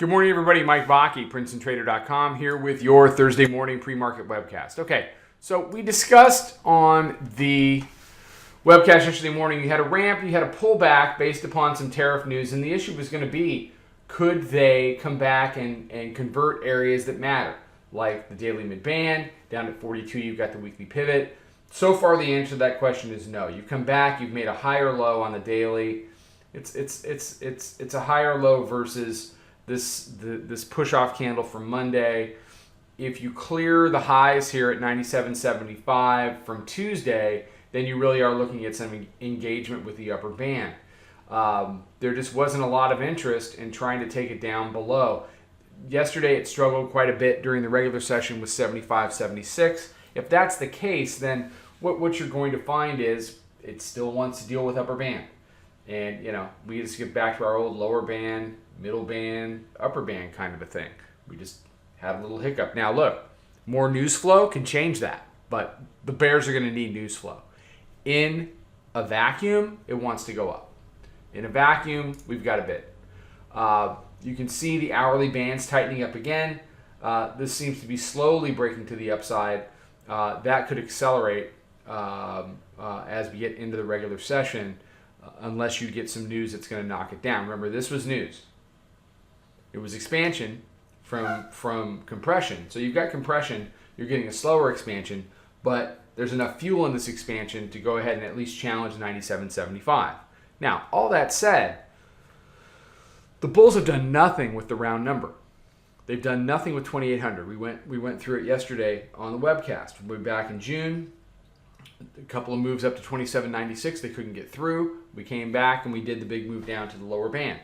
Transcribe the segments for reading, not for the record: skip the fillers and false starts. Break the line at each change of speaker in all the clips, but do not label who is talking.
Good morning, everybody. Mike Vacchi, Princetontrader.com, here with your Thursday morning pre-market webcast. Okay, so we discussed on the webcast yesterday morning, you had a ramp, you had a pullback based upon some tariff news, and the issue was going to be, could they come back and convert areas that matter, like the daily mid-band, down at 42, you've got the weekly pivot. So far, the answer to that question is no. You've come back, you've made a higher low on the daily. It's a higher low versus this push-off candle from Monday. If you clear the highs here at 97.75 from Tuesday, then you really are looking at some engagement with the upper band. There just wasn't a lot of interest in trying to take it down below. Yesterday, it struggled quite a bit during the regular session with 75.76. If that's the case, then what you're going to find is it still wants to deal with upper band. And, we just get back to our old lower band, middle band, upper band kind of a thing. We just had a little hiccup. Now, look, more news flow can change that, but the bears are going to need news flow. In a vacuum, it wants to go up. In a vacuum, we've got a bit. You can see the hourly bands tightening up again. This seems to be slowly breaking to the upside. That could accelerate as we get into the regular session, unless you get some news that's going to knock it down. Remember, this was news. It was expansion from compression. So you've got compression, you're getting a slower expansion, but there's enough fuel in this expansion to go ahead and at least challenge 97.75. Now, all that said, the bulls have done nothing with the round number. They've done nothing with 2,800. We went through it yesterday on the webcast. We're back in June. A couple of moves up to 27.96. They couldn't get through. We came back and we did the big move down to the lower band.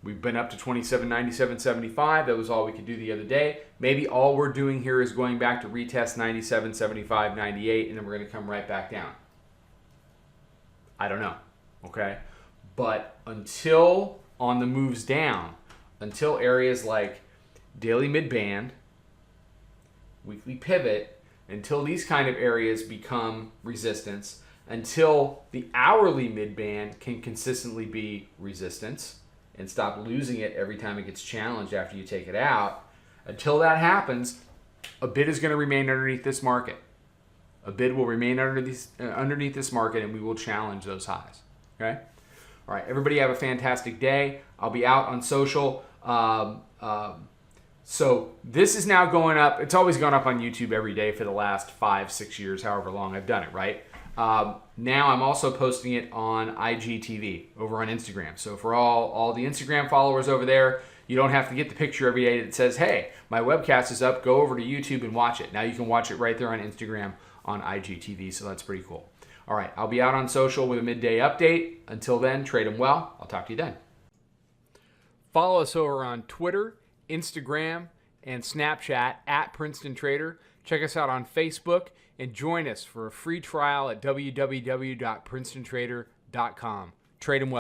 We've been up to 27.97.75. That was all we could do the other day. Maybe all we're doing here is going back to retest 97.75, 98, and then we're going to come right back down. I don't know. Okay? But until on the moves down, until areas like daily mid-band, weekly pivot, until these kind of areas become resistance, until the hourly mid-band can consistently be resistance and stop losing it every time it gets challenged after you take it out, until that happens, a bid is going to remain underneath this market. A bid will remain underneath this market, and we will challenge those highs. Okay? All right, everybody have a fantastic day. I'll be out on social. So this is now going up. It's always gone up on YouTube every day for the last 5-6 years, however long I've done it, right? Now I'm also posting it on IGTV over on Instagram. So for all the Instagram followers over there, you don't have to get the picture every day that says, hey, my webcast is up. Go over to YouTube and watch it. Now you can watch it right there on Instagram on IGTV, so that's pretty cool. All right, I'll be out on social with a midday update. Until then, trade them well. I'll talk to you then. Follow us over on Twitter, Instagram, and Snapchat at Princeton Trader. Check us out on Facebook and join us for a free trial at www.princetontrader.com. Trade them well.